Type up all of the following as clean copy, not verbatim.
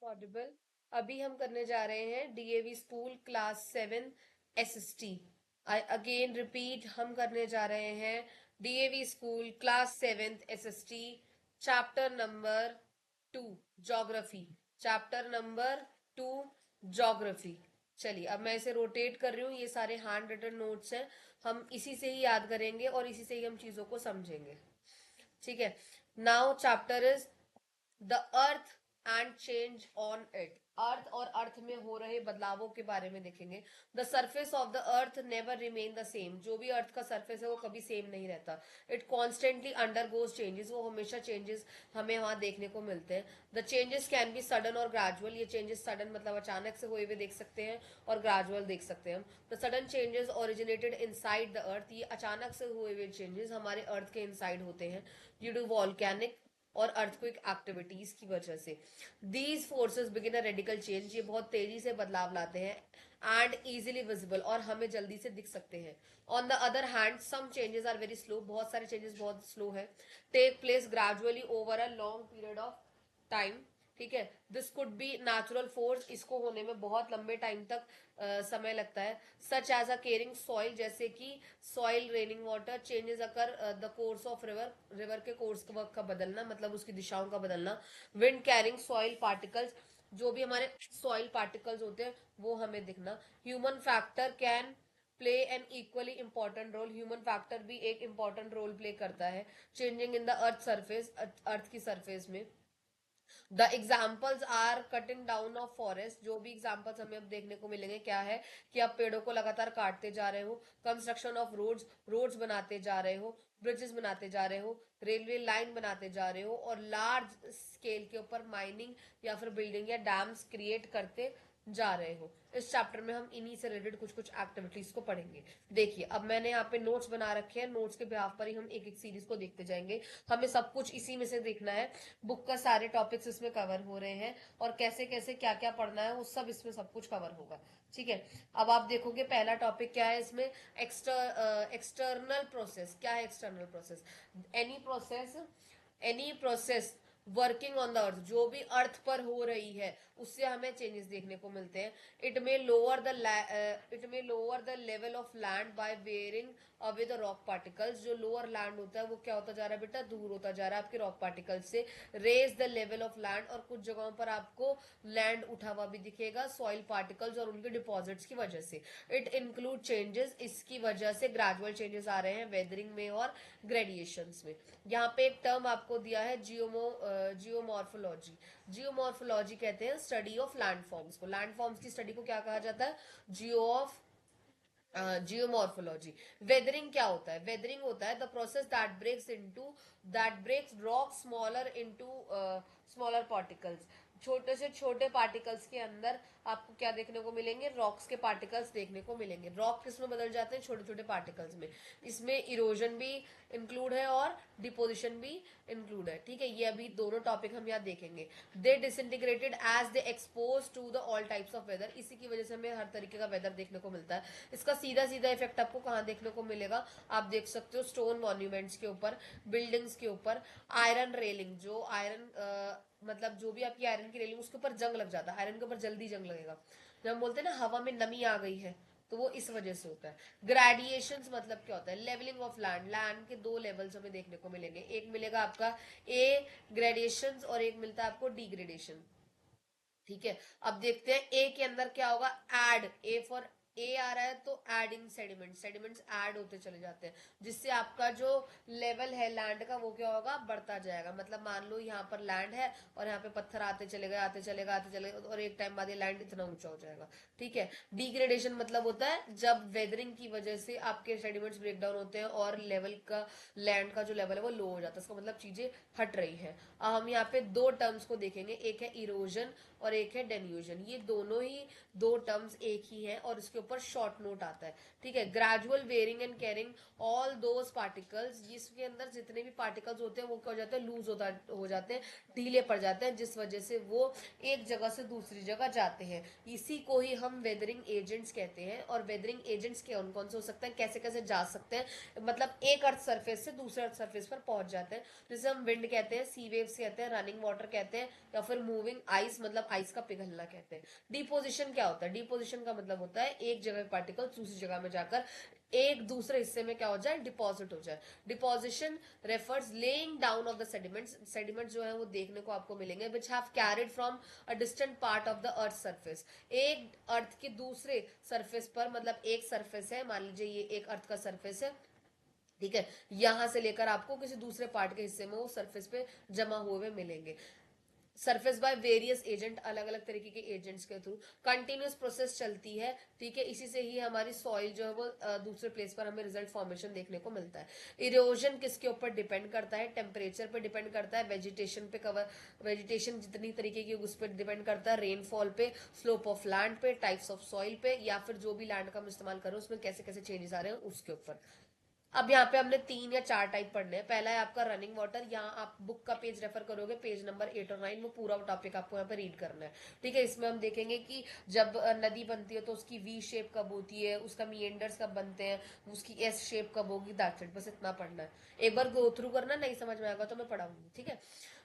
Audible. अभी हम करने जा रहे हैं DAV school class 7 SST. I again repeat, हम करने जा रहे हैं DAV school class 7 SST, chapter number 2 geography. Chapter number 2 geography. चलिए, अब मैं इसे रोटेट कर रही हूँ। ये सारे हैंड रिटन नोट्स हैं, हम इसी से ही याद करेंगे और इसी से ही हम चीजों को समझेंगे। ठीक है। Now chapter is the earth and change on it. Earth और अर्थ में हो रहे बदलावों के बारे में देखेंगे। The surface of the earth never remain the same. जो भी अर्थ का सर्फेस है वो कभी सेम नहीं रहता। It constantly undergoes changes. वो हमेशा चेंजेस हमें वहां देखने को मिलते हैं। The changes can be sudden और ग्रेजुअल। ये चेंजेस सडन मतलब अचानक से हुए हुए देख सकते हैं, और ग्रेजुअल देख सकते हैं हम। The sudden changes originated inside the earth. ये अचानक से हुए हुए चेंजेस हमारे अर्थ के इनसाइड होते हैं, ड्यू टू वॉल्केनिक और अर्थक्वेक एक्टिविटीज की वजह से। These forces begin a radical change. ये बहुत तेजी से बदलाव लाते हैं एंड इजिली विजिबल, और हमें जल्दी से दिख सकते हैं। On the other hand some changes are very slow. बहुत सारे चेंजेस बहुत स्लो है। Take place gradually over a long period of time. ठीक है। This could be natural force. इसको होने में बहुत लंबे टाइम तक समय लगता है। Such as a caring soil, जैसे कि soil, raining water changes occur the course of river. River के कोर्स का बदलना मतलब उसकी दिशाओं का बदलना। विंड कैरिंग सॉइल पार्टिकल्स, जो भी हमारे सॉइल पार्टिकल्स होते हैं वो हमें दिखना। Human factor can play an equally important role. Human factor भी एक इंपॉर्टेंट रोल प्ले करता है changing in the earth surface, earth की सरफेस में। The examples are cutting down of forest. जो भी एग्जाम्पल्स हमें अब देखने को मिलेंगे क्या है कि आप पेड़ों को लगातार काटते जा रहे हो। कंस्ट्रक्शन ऑफ रोड्स, रोड्स बनाते जा रहे हो, ब्रिजेस बनाते जा रहे हो, रेलवे लाइन बनाते जा रहे हो, और लार्ज स्केल के ऊपर माइनिंग या फिर बिल्डिंग या डैम्स क्रिएट करते जा रहे हो। इस चैप्टर में हम इन्हीं से रिलेटेड कुछ कुछ एक्टिविटीज को पढ़ेंगे। देखिए, अब मैंने यहाँ पे नोट्स बना रखे हैं। नोट्स के बिहाफ पर ही हम एक एक सीरीज को देखते जाएंगे। हमें सब कुछ इसी में से देखना है। बुक का सारे टॉपिक्स इसमें कवर हो रहे हैं, और कैसे कैसे क्या क्या पढ़ना है वो सब इसमें सब कुछ कवर होगा। ठीक है। अब आप देखोगे पहला टॉपिक क्या है इसमें, एक्सटर्नल प्रोसेस। क्या है external process? Any process, any process working on the earth. जो भी अर्थ पर हो रही है उससे हमें चेंजेस देखने को मिलते हैं। It may lower the level of land by wearing away the rock particles. जो लोअर लैंड होता है वो क्या होता जा रहा है बेटा, दूर होता जा रहा है आपके रॉक पार्टिकल्स से। Raise the level of land, और कुछ जगहों पर आपको लैंड उठा हुआ भी दिखेगा सॉइल पार्टिकल्स और उनके डिपॉजिट्स की वजह से। इट इंक्लूड चेंजेस, इसकी वजह से ग्रेजुअल चेंजेस आ रहे हैं वेदरिंग में और ग्रेडिएशंस में। यहाँ पे एक टर्म आपको दिया है जियोमॉर्फोलॉजी। जियोमॉर्फोलॉजी कहते हैं स्टडी ऑफ लैंडफॉर्म्स को। लैंडफॉर्म्स की स्टडी को क्या कहा जाता है? जियोमॉर्फोलॉजी। वेदरिंग क्या होता है? वेदरिंग होता है the process that breaks rock smaller into smaller particles. छोटे से छोटे पार्टिकल्स के अंदर आपको क्या देखने को मिलेंगे? रॉक्स के पार्टिकल्स देखने को मिलेंगे। रॉक किसमें बदल जाते हैं? छोटे छोटे पार्टिकल्स में। इसमें इरोजन भी इंक्लूड है और डिपोजिशन भी इंक्लूड है। ठीक है, ये अभी दोनों टॉपिक हम यहाँ देखेंगे। They disintegrated as they expose to the all types of weather. इसी की वजह से हमें हर तरीके का वेदर देखने को मिलता है। इसका सीधा सीधा इफेक्ट आपको कहाँ देखने को मिलेगा? आप देख सकते हो स्टोन मॉन्यूमेंट्स के ऊपर, बिल्डिंग्स के ऊपर। आयरन रेलिंग, जो आयरन मतलब जो भी आपकी आयरन की रेलिंग उसके ऊपर जंग लग जाता है, आयरन के ऊपर जल्दी जंग लगेगा। जब हम बोलते हैं ना हवा में नमी आ गई है, तो वो इस वजह से होता है। ग्रेडिएशंस मतलब क्या होता है? Levelling of land. लैंड के दो लेवल्स हमें देखने को मिलेंगे। एक मिलेगा आपका ए ग्रेडिएशंस, और एक मिलता है आपको डिग्रेडेशन। ठीक है। अब देखते हैं ए के अंदर क्या होगा। एड, ए फॉर ए आ रहा है तो एडिंग सेडिमेंट, सेडिमेंट्स ऐड होते चले जाते हैं, जिससे आपका जो लेवल है लैंड का वो क्या होगा? बढ़ता जाएगा। मतलब मान लो यहाँ पर लैंड है और यहाँ पे पत्थर आते चले गए, आते चले गए, आते चले गए, और एक टाइम बाद ये लैंड इतना ऊंचा हो जाएगा। ठीक है। डिग्रेडेशन मतलब होता है जब वेदरिंग की वजह से आपके सेडिमेंट्स ब्रेक डाउन होते हैं और लेवल का, लैंड का जो लेवल है वो लो हो जाता है। इसका मतलब चीजें हट रही है। अब हम यहाँ पे दो टर्म्स को देखेंगे, एक है इरोजन और एक है डेन्यूजन। ये दोनों ही दो टर्म्स एक ही हैं और इसके ऊपर शॉर्ट नोट आता है, ठीक है। Gradual wearing and carrying all those particles, जिसके अंदर जितने भी पार्टिकल्स होते हैं वो क्या हो जाते हैं, लूज हो जाते हैं, ढीले पड़ जाते हैं, जिस वजह से वो एक जगह से दूसरी जगह जाते हैं। इसी को ही हम वेदरिंग एजेंट्स कहते हैं। और वेदरिंग एजेंट्स कौन कौन से हो सकते हैं, कैसे कैसे जा सकते हैं, मतलब एक अर्थ सरफेस से दूसरे अर्थ सरफेस पर पहुंच जाते हैं। जैसे हम विंड कहते हैं, सी वेव्स कहते हैं, रनिंग वाटर कहते हैं, या फिर मूविंग आइस मतलब आइस का पिघलना कहते हैं। डिपोजिशन क्या होता है, डिपोजिशन का मतलब होता है एक जगह पार्टिकल दूसरी जगह में जाकर एक दूसरे हिस्से में क्या हो जाए, डिपॉजिट हो जाए। Deposition refers laying down of the sediments, sediment जो है वो देखने को आपको मिलेंगे which have carried from a distant part of the earth surface, एक अर्थ के दूसरे सरफेस पर, मतलब एक सरफेस है, मान लीजिए ये एक अर्थ का सरफेस है, ठीक है, यहां से लेकर आपको किसी दूसरे पार्ट के हिस्से में वो सरफेस पे जमा हुए मिलेंगे। सरफेस बाय वेरियस एजेंट, अलग अलग तरीके के एजेंट्स के थ्रू कंटिन्यूस प्रोसेस चलती है, ठीक है। इसी से ही हमारी सॉइल जो है वो दूसरे प्लेस पर हमें रिजल्ट फॉर्मेशन देखने को मिलता है। इरोजन किसके ऊपर डिपेंड करता है, टेम्परेचर पे डिपेंड करता है, वेजिटेशन पे, कवर वेजिटेशन जितनी तरीके की उस पर डिपेंड करता है, रेनफॉल पे, स्लोप ऑफ लैंड पे, टाइप्स ऑफ सॉइल पे, या फिर जो भी लैंड का हम इस्तेमाल कर रहे हैं उसमें कैसे कैसे चेंजेस आ रहे हैं उसके ऊपर। अब यहाँ पे हमने 3 या 4 टाइप पढ़ने हैं। पहला है आपका रनिंग वाटर, यहाँ आप बुक का पेज रेफर करोगे, पेज नंबर 8 और 9, वो पूरा टॉपिक आपको यहाँ पे रीड करना है, ठीक है। इसमें हम देखेंगे कि जब नदी बनती है तो उसकी वी शेप कब होती है, उसका मीएंडर्स कब बनते हैं, उसकी एस शेप कब होगी, दैट्स इट, बस इतना पढ़ना है। एक बार गो थ्रू करना, नहीं समझ में आएगा तो मैं पढ़ाऊंगी, ठीक है।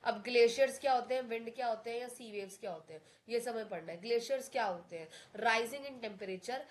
अब ग्लेशियर्स क्या होते हैं, विंड क्या होते हैं, या सी वेव्स क्या होते हैं, ये समय पढ़ना है। ग्लेशियर्स क्या होते हैं, rising in temperature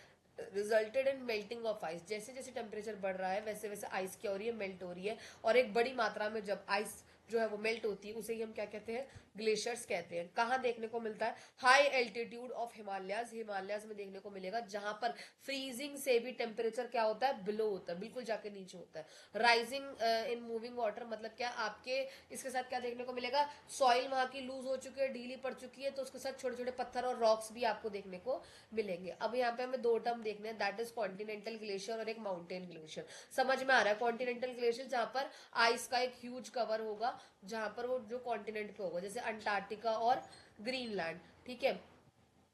resulted in melting of ice, जैसे जैसे टेम्परेचर बढ़ रहा है वैसे वैसे आइस क्या हो रही है, मेल्ट हो रही है। और एक बड़ी मात्रा में जब आइस जो है वो मेल्ट होती है उसे ही हम क्या कहते हैं, ग्लेशियर्स कहते हैं। कहाँ देखने को मिलता है, high altitude of Himalayas, Himalayas में देखने को मिलेगा, जहां पर फ्रीजिंग से भी टेम्परेचर क्या होता है, बिलो होता है, बिल्कुल जाके नीचे होता है। राइजिंग इन मूविंग वाटर मतलब क्या, आपके इसके साथ क्या देखने को मिलेगा, सॉइल वहां की लूज हो चुकी है, ढीली पड़ चुकी है, तो उसके साथ छोटे छोटे पत्थर और रॉक्स भी आपको देखने को मिलेंगे। अब यहाँ पे हमें 2 टर्म देखने हैं, दैट इज कॉन्टिनेंटल ग्लेशियर और एक माउंटेन ग्लेशियर। समझ में आ रहा है, कॉन्टिनेंटल ग्लेशियर जहां पर आइस का एक ह्यूज कवर होगा, जहां पर वो जो कॉन्टिनेंट पे होगा, जैसे अंटार्कटिका और ग्रीनलैंड, ठीक है।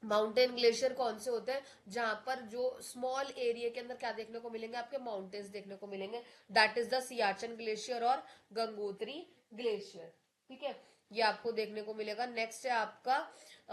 माउंटेन ग्लेशियर कौन से होते हैं, जहां पर जो स्मॉल एरिया के अंदर क्या देखने को मिलेंगे, आपके माउंटेन्स देखने को मिलेंगे, that is the Siachen glacier और गंगोत्री ग्लेशियर, ठीक है, ये आपको देखने को मिलेगा। नेक्स्ट है आपका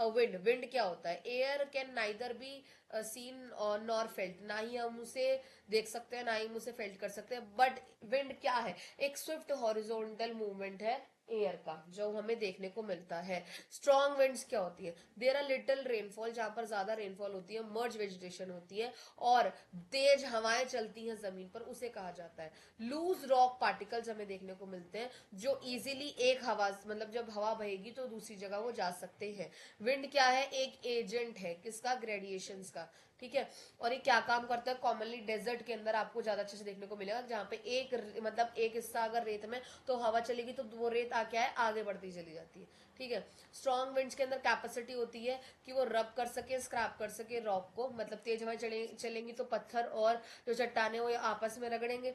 विंड, विंड क्या होता है, air can neither be seen nor felt, ना ही हम उसे देख सकते हैं ना ही हम उसे फेल्ट कर सकते हैं, बट विंड क्या है, एक स्विफ्ट हॉरिजॉन्टल मूवमेंट है एयर का जो हमें देखने को मिलता है। स्ट्रॉन्ग विंड्स क्या होती है, देयर आर लिटिल रेनफॉल, जहां पर ज्यादा रेनफॉल होती है, मर्ज वेजिटेशन होती है, और तेज हवाएं चलती हैं जमीन पर, उसे कहा जाता है। लूज रॉक पार्टिकल्स हमें देखने को मिलते हैं, जो इजीली एक हवा, मतलब जब हवा बहेगी तो दूसरी जगह वो जा सकते हैं। विंड क्या है, एक एजेंट है, किसका, ग्रेडिएशंस का, ठीक है। और ये क्या काम करता है, कॉमनली डेजर्ट के अंदर आपको ज्यादा अच्छे से देखने को मिलेगा, जहां पे एक मतलब एक हिस्सा अगर रेत में, तो हवा चलेगी तो वो रेत आके आए आगे बढ़ती चली जाती है, ठीक है। स्ट्रॉन्ग विंड्स के अंदर कैपेसिटी होती है कि वो रब कर सके, स्क्रैप कर सके रॉक को, मतलब तेज हवाएं चलेंगी तो पत्थर और जो चट्टाने वो आपस में रगड़ेंगे,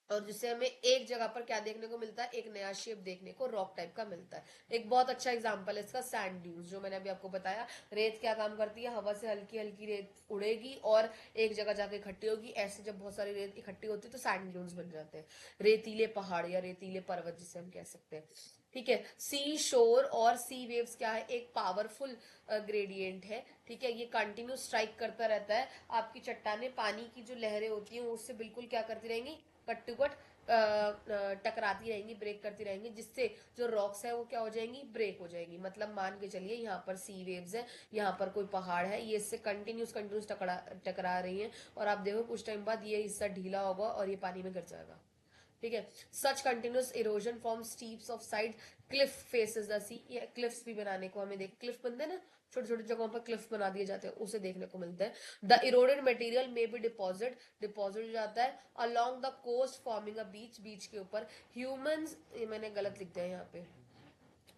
और जिससे हमें एक जगह पर क्या देखने को मिलता है, एक नया शेप देखने को रॉक टाइप का मिलता है। एक बहुत अच्छा एग्जांपल है इसका सैंड ड्यून्स, जो मैंने अभी आपको बताया। रेत क्या काम करती है, हवा से हल्की हल्की रेत उड़ेगी और एक जगह जाके इकट्ठी होगी, ऐसे जब बहुत सारी रेत इकट्ठी होती है तो सैंड ड्यून्स बन जाते हैं, रेतीले पहाड़ या रेतीले पर्वत जिसे हम कह सकते हैं, ठीक है। सी शोर और सी वेव्स क्या है, एक पावरफुल ग्रेडियंट है, ठीक है। ये कंटिन्यू स्ट्राइक करता रहता है, आपकी चट्टाने पानी की जो लहरें होती हैं उससे बिल्कुल क्या करती रहेंगी, कट टू कट टकराती रहेंगी, ब्रेक करती रहेंगी, जिससे जो रॉक्स है वो क्या हो जाएंगी, ब्रेक हो जाएंगी। मतलब मान के चलिए यहाँ पर सी वेव्स है, यहाँ पर कोई पहाड़ है, ये इससे कंटिन्यूस टकरा रही है, और आप देखो कुछ टाइम बाद ये हिस्सा ढीला होगा और ये पानी में गिर जाएगा, ठीक है। Such continuous erosion from steeps of side cliff faces the sea, ये क्लिफ्स भी बनाने को हमें देख, क्लिफ बनते हैं ना, छोटे छोटे जगहों पर क्लिफ बना दिए जाते हैं, उसे देखने को मिलता है। द इरोडेड मटेरियल में भी डिपॉजिट हो जाता है along the coast forming a beach, beach के ऊपर ह्यूमंस, ये मैंने गलत लिख दिया यहाँ पे,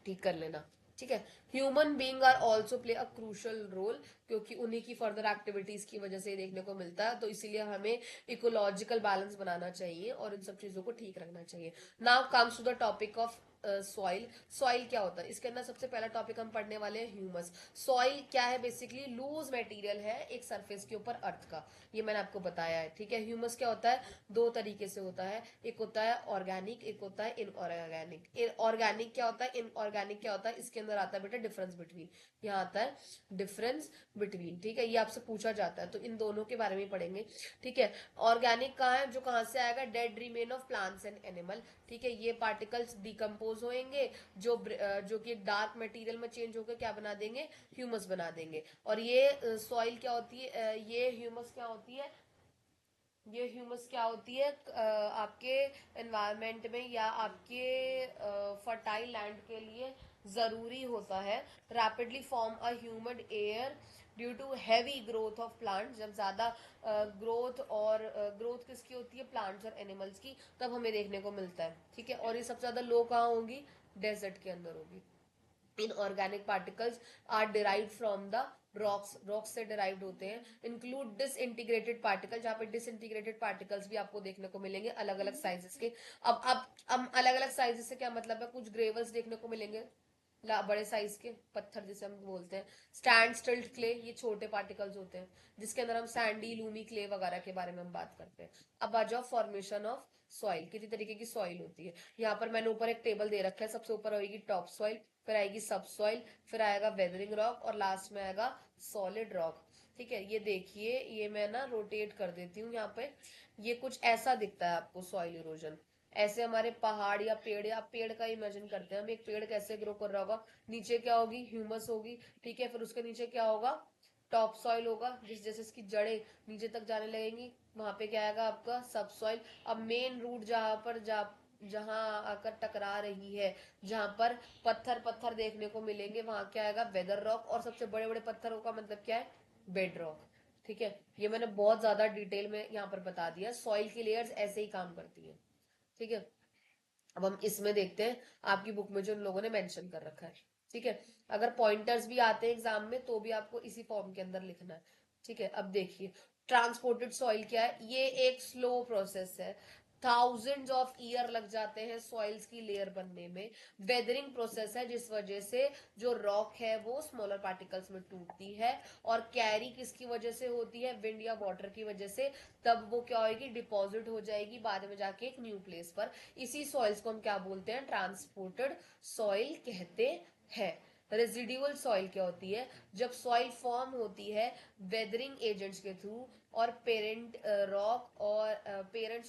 ठीक कर लेना, ठीक है। Human being are also play a crucial role, क्योंकि उन्हीं की फर्दर एक्टिविटीज की वजह से ये देखने को मिलता है, तो इसीलिए हमें इकोलॉजिकल बैलेंस बनाना चाहिए और इन सब चीजों को ठीक रखना चाहिए। Now comes to the topic of soil. Soil क्या होता है, इसके अंदर सबसे पहला टॉपिक हम पढ़ने वाले हैं ह्यूमस। सॉइल क्या है, बेसिकली लूज मटेरियल है एक सरफेस के ऊपर अर्थ का, ये मैंने आपको बताया है। ठीक है, ह्यूमस क्या होता है, दो तरीके से होता है, एक होता है ऑर्गेनिक, एक होता है इनऑर्गेनिक। ऑर्गेनिक क्या होता है, इनऑर्गेनिक क्या होता है, इसके अंदर आता है बेटा डिफरेंस बिटवीन, यहाँ आता है डिफरेंस बिटवीन। ठीक है, ये आपसे पूछा जाता है, तो इन दोनों के बारे में पढ़ेंगे। ठीक है, ऑर्गेनिक कहाँ है, जो कहाँ से आएगा, dead remain of plants and animal. ठीक है, ये पार्टिकल्स डिकम्पोज होंगे, जो कि एक डार्क मटेरियल में चेंज होकर क्या बना देंगे, ह्यूमस बना देंगे। और ये सॉइल क्या होती है, ये ह्यूमस क्या होती है, ये ह्यूमस क्या होती है, आपके एनवायरनमेंट में या आपके फर्टाइल लैंड के लिए जरूरी होता है। Rapidly form a humid air due to heavy growth of plant, जब ज्यादा ग्रोथ और ग्रोथ किसकी होती है, प्लांट्स और एनिमल्स की, तब हमें देखने को मिलता है। ठीक है, और ये सबसे ज्यादा लो कहाँ होगी, डेजर्ट के अंदर होगी। Inorganic particles are derived from the rocks, rocks से डिराइव्ड होते हैं। इंक्लूड डिसइंटीग्रेटेड पार्टिकल, जहाँ पे डिसइंटीग्रेटेड पार्टिकल्स भी आपको देखने को मिलेंगे अलग अलग साइजेस के। अब अलग अलग साइजेस से क्या मतलब है, कुछ ग्रेवल्स देखने को मिलेंगे बड़े साइज के पत्थर जिसे हम बोलते हैं। स्टैंड स्टिल्ट क्ले, ये छोटे पार्टिकल्स होते हैं, जिसके अंदर हम सैंडी लूमी क्ले वगैरह के बारे में हम बात करते हैं। अब आ जाओ फॉर्मेशन ऑफ सॉइल, कितनी तरीके की सॉइल होती है। यहाँ पर मैंने ऊपर एक टेबल दे रखा है, सबसे ऊपर होगी टॉप सॉइल, फिर आएगी सब सॉइल, फिर आएगा वेदरिंग रॉक, और लास्ट में आएगा सॉलिड रॉक। ठीक है, ये देखिए, ये मैं ना रोटेट कर देती हूँ यहाँ पे, ये कुछ ऐसा दिखता है आपको सॉइल इरोजन। ऐसे हमारे पहाड़ या पेड़, या पेड़ का इमेजिन करते हैं हम, एक पेड़ कैसे ग्रो कर रहा होगा, नीचे क्या होगी, ह्यूमस होगी। ठीक है, फिर उसके नीचे क्या होगा, टॉप सॉइल होगा, जिस जैसे इसकी जड़ें नीचे तक जाने लगेंगी, वहां पे क्या आएगा आपका सब सॉइल। अब मेन रूट जहां आकर टकरा रही है, जहां पर पत्थर पत्थर देखने को मिलेंगे, वहां क्या आएगा, वेदर रॉक, और सबसे बड़े बड़े पत्थरों का मतलब क्या है, बेड रॉक। ठीक है, ये मैंने बहुत ज्यादा डिटेल में यहाँ पर बता दिया, सॉइल की लेयर्स ऐसे ही काम करती है। ठीक है, अब हम इसमें देखते हैं आपकी बुक में जो उन लोगों ने मेंशन कर रखा है। ठीक है, अगर पॉइंटर्स भी आते हैं एग्जाम में तो भी आपको इसी फॉर्म के अंदर लिखना है। ठीक है, अब देखिए ट्रांसपोर्टेड सॉइल क्या है, ये एक स्लो प्रोसेस है, थाउजेंड्स ऑफ ईयर लग जाते हैं सॉइल्स की लेयर बनने में। वेदरिंग प्रोसेस है, जिस वजह से जो रॉक है वो स्मॉलर पार्टिकल्स में टूटती है, और कैरी किसकी वजह से होती है, विंड या वाटर की वजह से, तब वो क्या होगी, डिपॉजिट हो जाएगी बाद में जाके एक न्यू प्लेस पर। इसी सॉइल्स को हम क्या बोलते हैं, ट्रांसपोर्टेड सॉइल कहते हैं। रेजिडुअल सॉइल क्या होती है, जब सॉइल फॉर्म होती है वेदरिंग एजेंट्स के थ्रू, और पेरेंट्स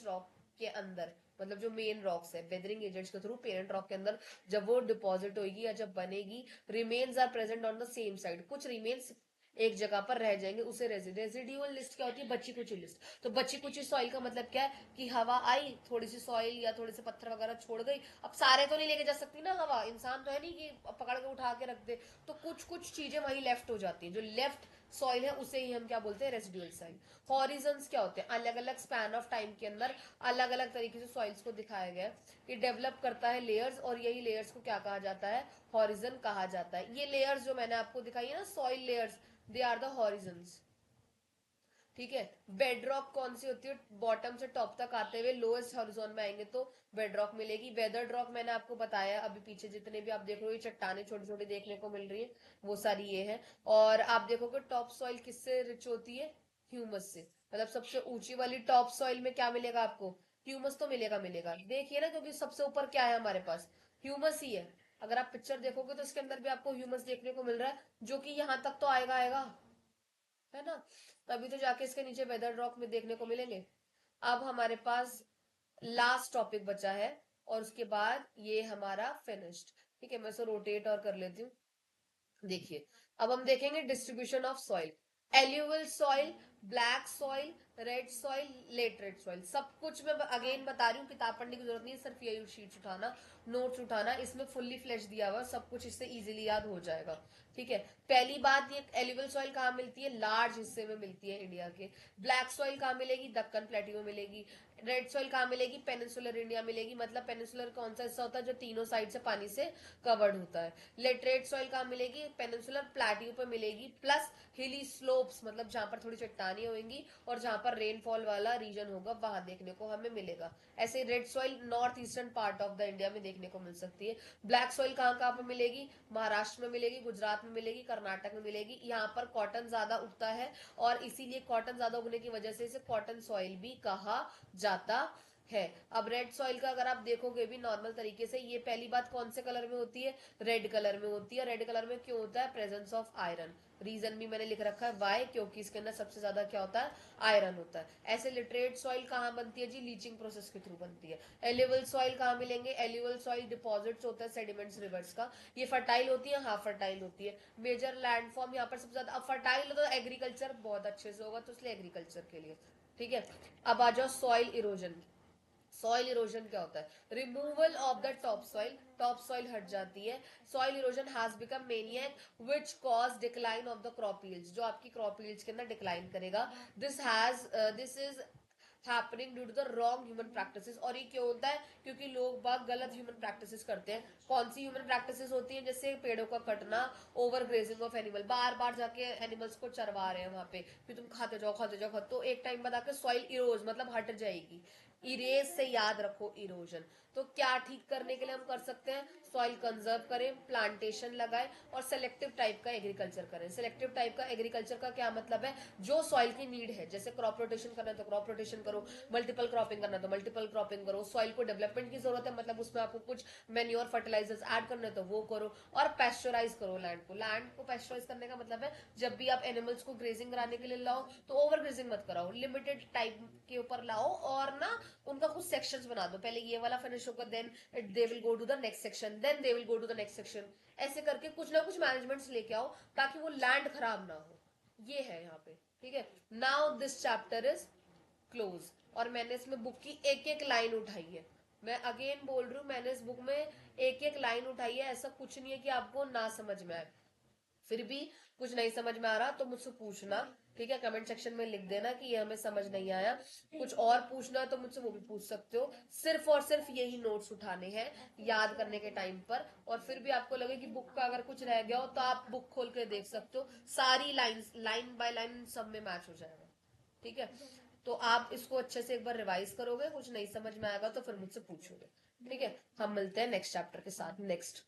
रॉक के अंदर, मतलब जो मेन रॉक्स है वेदरिंग एजेंट्स के थ्रू पेरेंट रॉक के अंदर जब वो डिपॉजिट होगी या जब बनेगी, remains are present on the same side, कुछ रिमेन्स एक जगह पर रह जाएंगे, उसे रेजिडुअल लिस्ट क्या होती है, बची कुची लिस्ट। तो बची कुची सॉइल का मतलब क्या है, कि हवा आई, थोड़ी सी सॉइल या थोड़े से पत्थर वगैरह छोड़ गई, अब सारे तो नहीं लेके जा सकती ना हवा, इंसान तो है नहीं कि पकड़ के उठा के रख दे, तो कुछ कुछ चीजें वही लेफ्ट हो जाती है, जो लेफ्ट सॉइल है उसे ही हम क्या बोलते हैं, रेसिडुअल सॉइल। हॉरिजन्स क्या होते हैं, अलग अलग स्पैन ऑफ टाइम के अंदर अलग अलग तरीके से सॉइल्स को दिखाया गया है, कि डेवलप करता है लेयर्स, और यही लेयर्स को क्या कहा जाता है, हॉरिजन कहा जाता है। ये लेयर्स जो मैंने आपको दिखाई है ना, soil layers, they are the horizons. ठीक है, बेडरॉक कौन सी होती है, बॉटम से टॉप तक आते हुए लोएस्ट हॉरिजॉन में आएंगे तो बेडरॉक मिलेगी। वेदर्ड रॉक मैंने आपको बताया, अभी पीछे जितने भी आप देख रहे हो ये चट्टाने छोटी छोटी देखने को मिल रही है, वो सारी ये है। और आप देखोगे टॉप सॉइल किससे रिच होती है, ह्यूमस से, मतलब सबसे ऊंची वाली टॉप सॉइल में क्या मिलेगा आपको, ह्यूमस तो मिलेगा मिलेगा, देखिए ना, क्योंकि सबसे ऊपर क्या है हमारे पास, ह्यूमस ही है। अगर आप पिक्चर देखोगे तो इसके अंदर भी आपको ह्यूमस देखने को मिल रहा है, जो कि यहाँ तक तो आएगा आएगा, है ना, तभी तो जाके इसके नीचे वेदर रॉक में देखने को मिलेंगे। अब हमारे पास लास्ट टॉपिक बचा है, और उसके बाद ये हमारा फिनिश्ड। ठीक है, मैं इसे रोटेट और कर लेती हूँ। देखिए, अब हम देखेंगे distribution of soil, alluvial soil, black soil, red soil, laterite soil, सब कुछ मैं अगेन बता रही हूँ, किताब पढ़ने की जरूरत नहीं है, सिर्फ ये शीट्स उठाना, नोट्स उठाना, इसमें फुल्ली फ्लैश दिया हुआ, सब कुछ इससे इजीली याद हो जाएगा। ठीक है, पहली बात, ये एल्यूवल सॉइल कहाँ मिलती है, लार्ज हिस्से में मिलती है इंडिया के। ब्लैक सॉइल कहाँ मिलेगी, दक्कन प्लेट्यू में मिलेगी। रेड सॉइल कहाँ मिलेगी? पेनिनसुलर इंडिया मिलेगी। मतलब पेनिनसुलर कौन सा हिस्सा होता है? जो तीनों साइड से पानी से कवर्ड होता है। लेटरेट सॉइल कहाँ मिलेगी? पेनिनसुलर प्लेट्यू पे मिलेगी, प्लस हिली स्लोप्स, मतलब जहां पर थोड़ी चट्टानी होंगी और जहां पर रेनफॉल वाला रीजन होगा वहां देखने को हमें मिलेगा। ऐसे red soil north eastern part of the India में देखने को मिल सकती है। ब्लैक सॉइल कहाँ कहाँ पे मिलेगी? महाराष्ट्र में मिलेगी, गुजरात में मिलेगी, कर्नाटक में मिलेगी। यहाँ पर कॉटन ज्यादा उगता है और इसीलिए कॉटन ज्यादा उगने की वजह से इसे कॉटन सॉइल भी कहा जाता है। अब रेड सॉइल का अगर आप देखोगे भी नॉर्मल तरीके से, ये पहली बात कौन से कलर में होती है? रेड कलर में होती है। रेड कलर में क्यों होता है? Presence of iron. रीजन भी मैंने लिख रखा है वाई, क्योंकि इसके अंदर सबसे ज्यादा क्या होता है? आयरन होता है। ऐसे लिटरेट सॉइल कहाँ बनती है जी? लीचिंग प्रोसेस के थ्रू बनती है। एल्यूवल सॉइल कहाँ मिलेंगे? एल्यूवल सॉइल डिपॉजिट्स होता है सेडिमेंट्स रिवर्स का। ये फर्टाइल होती है? हाँ फर्टाइल होती है। मेजर लैंडफॉर्म यहाँ पर सबसे ज्यादा, अब फर्टाइल तो एग्रीकल्चर बहुत अच्छे से होगा तो इसलिए एग्रीकल्चर के लिए। ठीक है, अब आ जाओ सॉइल इरोजन। सॉइल इरोजन क्या होता है? Removal of the top soil, top soil हट जाती है। Soil erosion has become maniac which cause decline of the crop yields, जो आपकी क्रॉप यील्ड्स के अंदर डिक्लाइन करेगा। This is happening due to the wrong human practices. और ये क्यों होता है? क्योंकि लोग बाग गलत ह्यूमन प्रैक्टिसेस करते हैं। कौन सी ह्यूमन प्रैक्टिसेस होती है? जैसे पेड़ों का कटना, ओवर ग्रेजिंग ऑफ एनिमल, बार बार जाके एनिमल्स को चरवा रहे हैं वहां पे, फिर तुम खाते जाओ खाते जाओ खाते, तो एक टाइम बाद आके सॉइल इरोज मतलब हट जाएगी। इरेज से याद रखो इरोजन। तो क्या ठीक करने के लिए हम कर सकते हैं? सॉइल कंजर्व करें, प्लांटेशन लगाएं और सेलेक्टिव टाइप का एग्रीकल्चर करें। सेलेक्टिव टाइप का एग्रीकल्चर का क्या मतलब है? जो सॉइल की नीड है, जैसे क्रॉप रोटेशन करना है तो क्रॉप रोटेशन करो, मल्टीपल क्रॉपिंग करना है तो मल्टीपल क्रॉपिंग करो। सॉइल को डेवलपमेंट की जरूरत है, मतलब उसमें आपको कुछ मेन्योर फर्टिलाइजर्स ऐड करने तो वो करो। और पैस्चराइज करो लैंड को। लैंड को पैस्चराइज करने का मतलब है जब भी आप एनिमल्स को ग्रेजिंग कराने के लिए लाओ तो ओवर ग्रेजिंग मत कराओ, लिमिटेड टाइप के ऊपर लाओ और ना उनका कुछ सेक्शंस बना दो। पहले ये वाला फिनिश होगा, then they will go to the next section, then they will go to the next section. ऐसे करके कुछ ना कुछ मैनेजमेंट्स लेके आओ ताकि वो लैंड खराब ना हो। ये है यहाँ पे। ठीक है, now this chapter is close. और मैंने इसमें बुक की एक एक लाइन उठाई है। मैं अगेन बोल रही हूँ, मैंने इस बुक में एक एक लाइन उठाई है। ऐसा कुछ नहीं है कि आपको ना समझ में आए। फिर भी कुछ नहीं समझ में आ रहा तो मुझसे पूछना। ठीक है, कमेंट सेक्शन में लिख देना कि ये हमें समझ नहीं आया। कुछ और पूछना है तो मुझसे वो भी पूछ सकते हो। सिर्फ और सिर्फ यही नोट्स उठाने हैं याद करने के टाइम पर। और फिर भी आपको लगे कि बुक का अगर कुछ रह गया हो तो आप बुक खोल के देख सकते हो। सारी लाइंस लाइन बाय लाइन सब में मैच हो जाएगा। ठीक है, तो आप इसको अच्छे से एक बार रिवाइज करोगे, कुछ नहीं समझ में आएगा तो फिर मुझसे पूछोगे। ठीक है, हम मिलते हैं नेक्स्ट चैप्टर के साथ नेक्स्ट